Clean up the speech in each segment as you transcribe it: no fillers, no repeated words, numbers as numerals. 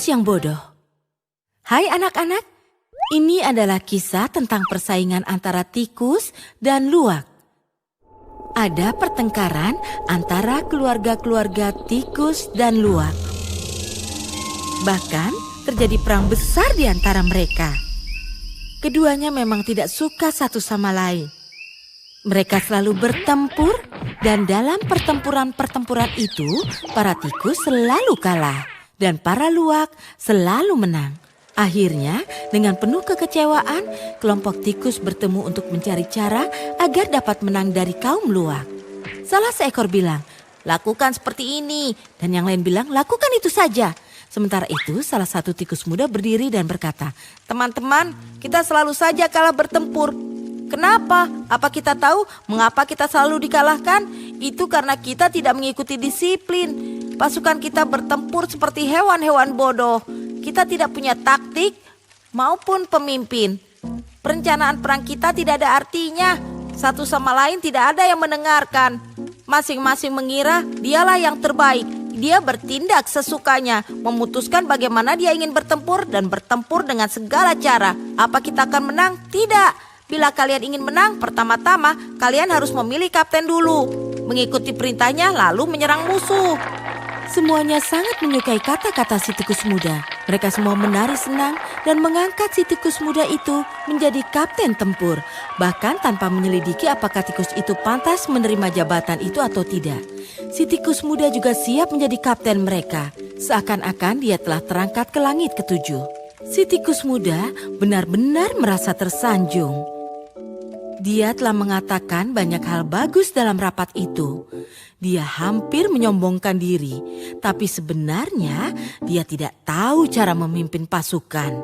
yang bodoh. Hai anak-anak, ini adalah kisah tentang persaingan antara tikus dan luwak. Ada pertengkaran antara keluarga-keluarga tikus dan luwak. Bahkan terjadi perang besar di antara mereka. Keduanya memang tidak suka satu sama lain. Mereka selalu bertempur dan dalam pertempuran-pertempuran itu para tikus selalu kalah dan para luwak selalu menang. Akhirnya dengan penuh kekecewaan kelompok tikus bertemu untuk mencari cara agar dapat menang dari kaum luwak. Salah seekor bilang, "Lakukan seperti ini," dan yang lain bilang, "Lakukan itu saja." Sementara itu salah satu tikus muda berdiri dan berkata, "Teman-teman, kita selalu saja kalah bertempur. Kenapa? Apa kita tahu mengapa kita selalu dikalahkan? Itu karena kita tidak mengikuti disiplin. Pasukan kita bertempur seperti hewan-hewan bodoh. Kita tidak punya taktik maupun pemimpin. Perencanaan perang kita tidak ada artinya. Satu sama lain tidak ada yang mendengarkan. Masing-masing mengira dialah yang terbaik. Dia bertindak sesukanya, memutuskan bagaimana dia ingin bertempur dan bertempur dengan segala cara. Apa kita akan menang? Tidak. Bila kalian ingin menang, pertama-tama kalian harus memilih kapten dulu. Mengikuti perintahnya lalu menyerang musuh." Semuanya sangat menyukai kata-kata si tikus muda. Mereka semua menari senang dan mengangkat si tikus muda itu menjadi kapten tempur. Bahkan tanpa menyelidiki apakah tikus itu pantas menerima jabatan itu atau tidak. Si tikus muda juga siap menjadi kapten mereka. Seakan-akan dia telah terangkat ke langit ketujuh. Si tikus muda benar-benar merasa tersanjung. Dia telah mengatakan banyak hal bagus dalam rapat itu. Dia hampir menyombongkan diri, tapi sebenarnya dia tidak tahu cara memimpin pasukan.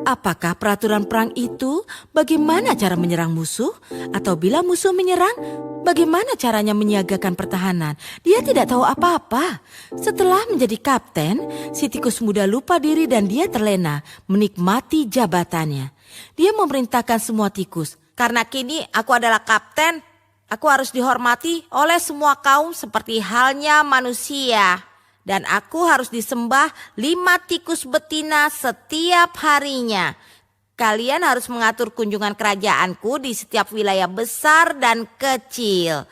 Apakah peraturan perang itu? Bagaimana cara menyerang musuh? Atau bila musuh menyerang, bagaimana caranya menyiagakan pertahanan? Dia tidak tahu apa-apa. Setelah menjadi kapten, si tikus muda lupa diri dan dia terlena menikmati jabatannya. Dia memerintahkan semua tikus, "Karena kini aku adalah kapten, aku harus dihormati oleh semua kaum seperti halnya manusia. Dan aku harus disembah 5 tikus betina setiap harinya. Kalian harus mengatur kunjungan kerajaanku di setiap wilayah besar dan kecil.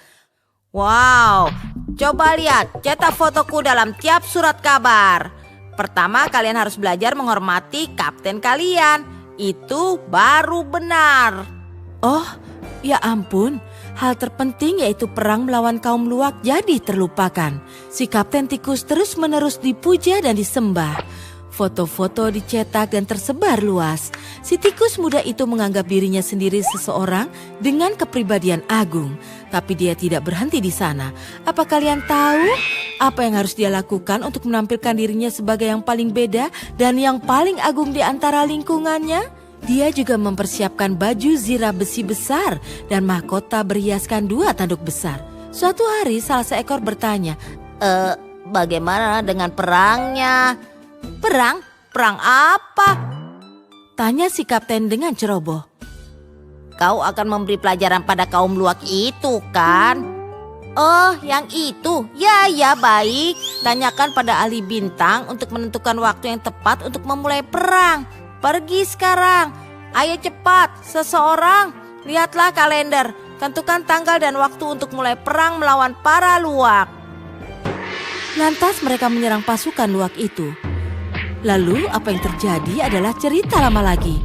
Wow, coba lihat, cetak fotoku dalam tiap surat kabar. Pertama kalian harus belajar menghormati kapten kalian. Itu baru benar." Oh, ya ampun. Hal terpenting yaitu perang melawan kaum luwak jadi terlupakan. Si kapten tikus terus-menerus dipuja dan disembah. Foto-foto dicetak dan tersebar luas. Si tikus muda itu menganggap dirinya sendiri seseorang dengan kepribadian agung. Tapi dia tidak berhenti di sana. Apa kalian tahu apa yang harus dia lakukan untuk menampilkan dirinya sebagai yang paling beda dan yang paling agung di antara lingkungannya? Dia juga mempersiapkan baju zirah besi besar dan mahkota berhiaskan 2 tanduk besar. Suatu hari salah seekor bertanya, "Bagaimana dengan perangnya?" "Perang? Perang apa?" tanya si kapten dengan ceroboh. "Kau akan memberi pelajaran pada kaum luwak itu, kan?" "Oh, yang itu? Ya, baik. Tanyakan pada ahli bintang untuk menentukan waktu yang tepat untuk memulai perang. Pergi sekarang. Ayo cepat, seseorang. Lihatlah kalender. Tentukan tanggal dan waktu untuk mulai perang melawan para luwak." Lantas mereka menyerang pasukan luwak itu. Lalu apa yang terjadi adalah cerita lama lagi.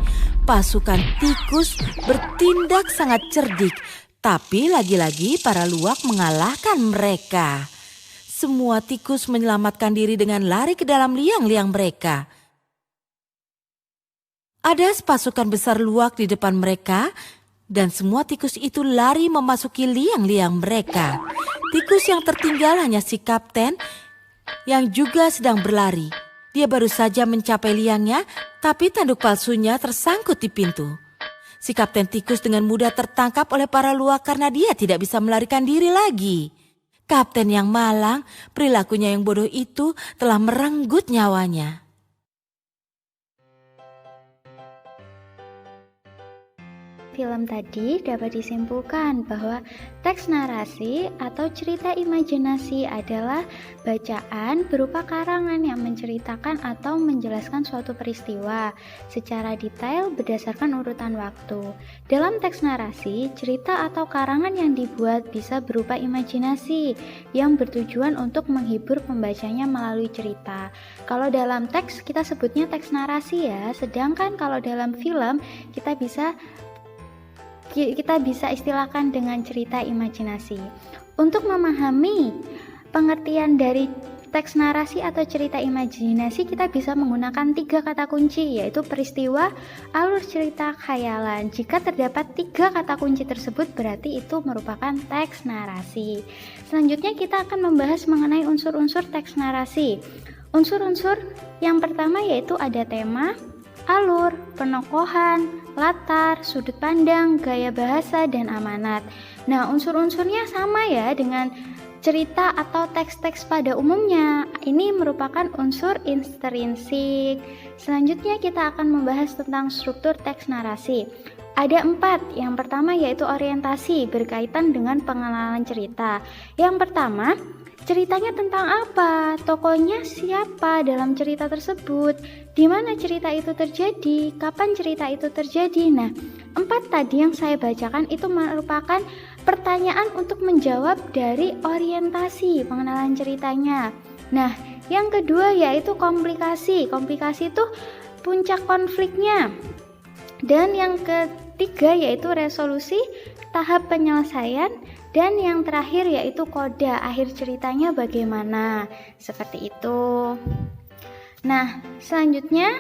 Pasukan tikus bertindak sangat cerdik. Tapi lagi-lagi para luwak mengalahkan mereka. Semua tikus menyelamatkan diri dengan lari ke dalam liang-liang mereka. Ada sepasukan besar luwak di depan mereka dan semua tikus itu lari memasuki liang-liang mereka. Tikus yang tertinggal hanya si kapten yang juga sedang berlari. Dia baru saja mencapai liangnya, tapi tanduk palsunya tersangkut di pintu. Si kapten tikus dengan mudah tertangkap oleh para luwak karena dia tidak bisa melarikan diri lagi. Kapten yang malang, perilakunya yang bodoh itu telah merenggut nyawanya. film tadi dapat disimpulkan bahwa teks narasi atau cerita imajinasi adalah bacaan berupa karangan yang menceritakan atau menjelaskan suatu peristiwa secara detail berdasarkan urutan waktu. Dalam teks narasi, cerita atau karangan yang dibuat bisa berupa imajinasi yang bertujuan untuk menghibur pembacanya melalui cerita. Kalau dalam teks kita sebutnya teks narasi ya, sedangkan kalau dalam film kita bisa istilahkan dengan cerita imajinasi. Untuk memahami pengertian dari teks narasi atau cerita imajinasi, kita bisa menggunakan 3 kata kunci, yaitu peristiwa, alur cerita, khayalan. Jika terdapat 3 kata kunci tersebut, berarti itu merupakan teks narasi. Selanjutnya kita akan membahas mengenai unsur-unsur teks narasi. Unsur-unsur yang pertama yaitu ada tema, alur, penokohan, latar, sudut pandang, gaya bahasa, dan amanat. Nah, unsur-unsurnya sama ya dengan cerita atau teks-teks pada umumnya. Ini merupakan unsur intrinsik. Selanjutnya kita akan membahas tentang struktur teks narasi. Ada 4. Yang pertama yaitu orientasi berkaitan dengan pengenalan cerita. Yang pertama, ceritanya tentang apa? Tokohnya siapa dalam cerita tersebut? Di mana cerita itu terjadi? Kapan cerita itu terjadi? Nah, 4 tadi yang saya bacakan itu merupakan pertanyaan untuk menjawab dari orientasi pengenalan ceritanya. Nah, yang kedua yaitu komplikasi. Komplikasi itu puncak konfliknya. Dan yang ketiga yaitu resolusi, tahap penyelesaian. Dan yang terakhir yaitu koda, akhir ceritanya bagaimana. Seperti itu. Nah, selanjutnya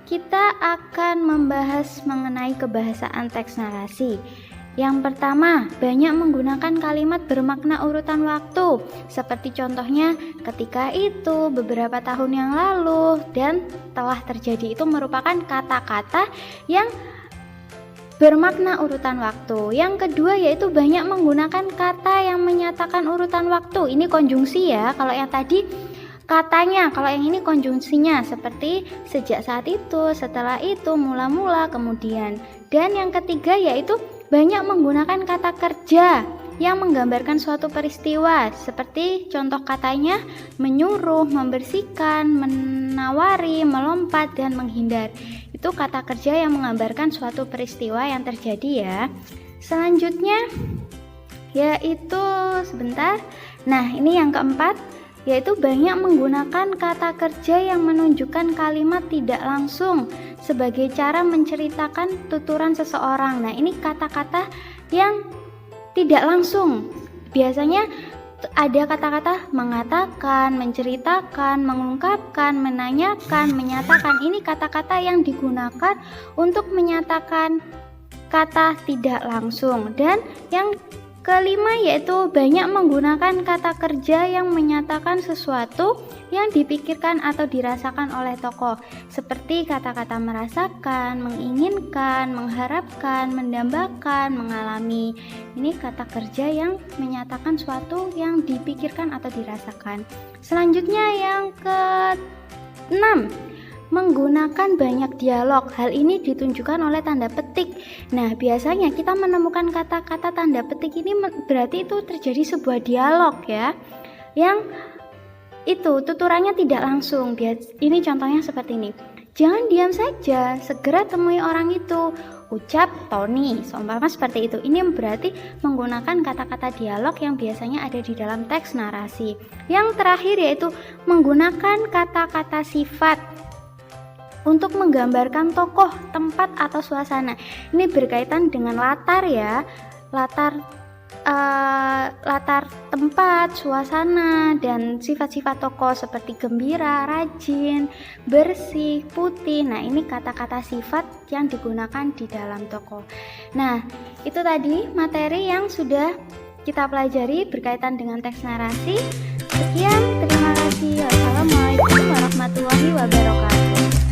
kita akan membahas mengenai kebahasaan teks narasi. Yang pertama, banyak menggunakan kalimat bermakna urutan waktu. Seperti contohnya, ketika itu, beberapa tahun yang lalu, dan telah terjadi. Itu merupakan kata-kata yang bermakna urutan waktu. Yang kedua yaitu banyak menggunakan kata yang menyatakan urutan waktu. Ini konjungsi ya. Kalau yang tadi katanya, kalau yang ini konjungsinya seperti sejak saat itu, setelah itu, mula-mula, kemudian. Dan yang ketiga yaitu banyak menggunakan kata kerja yang menggambarkan suatu peristiwa. Seperti contoh katanya menyuruh, membersihkan, menawari, melompat, dan menghindar. Itu kata kerja yang menggambarkan suatu peristiwa yang terjadi ya. Selanjutnya yaitu Nah, ini yang keempat yaitu banyak menggunakan kata kerja yang menunjukkan kalimat tidak langsung sebagai cara menceritakan tuturan seseorang. Nah, ini kata-kata yang tidak langsung. Biasanya ada kata-kata mengatakan, menceritakan, mengungkapkan, menanyakan, menyatakan. Ini kata-kata yang digunakan untuk menyatakan kata tidak langsung. Dan yang kelima yaitu banyak menggunakan kata kerja yang menyatakan sesuatu yang dipikirkan atau dirasakan oleh tokoh, seperti kata-kata merasakan, menginginkan, mengharapkan, mendambakan, mengalami. Ini kata kerja yang menyatakan sesuatu yang dipikirkan atau dirasakan. Selanjutnya yang ke-6, menggunakan banyak dialog. Hal ini ditunjukkan oleh tanda petik. Nah, biasanya kita menemukan kata-kata tanda petik ini berarti itu terjadi sebuah dialog ya. Yang itu tuturannya tidak langsung. Ini contohnya seperti ini. Jangan diam saja, segera temui orang itu. Ucap Tony, seumpama seperti itu. Ini berarti menggunakan kata-kata dialog yang biasanya ada di dalam teks narasi. Yang terakhir yaitu menggunakan kata-kata sifat untuk menggambarkan tokoh, tempat, atau suasana. Ini berkaitan dengan latar ya, latar tempat, suasana, dan sifat-sifat tokoh seperti gembira, rajin, bersih, putih. Nah, ini kata-kata sifat yang digunakan di dalam tokoh. Nah, itu tadi materi yang sudah kita pelajari berkaitan dengan teks narasi. Sekian, terima kasih. Wassalamualaikum warahmatullahi wabarakatuh.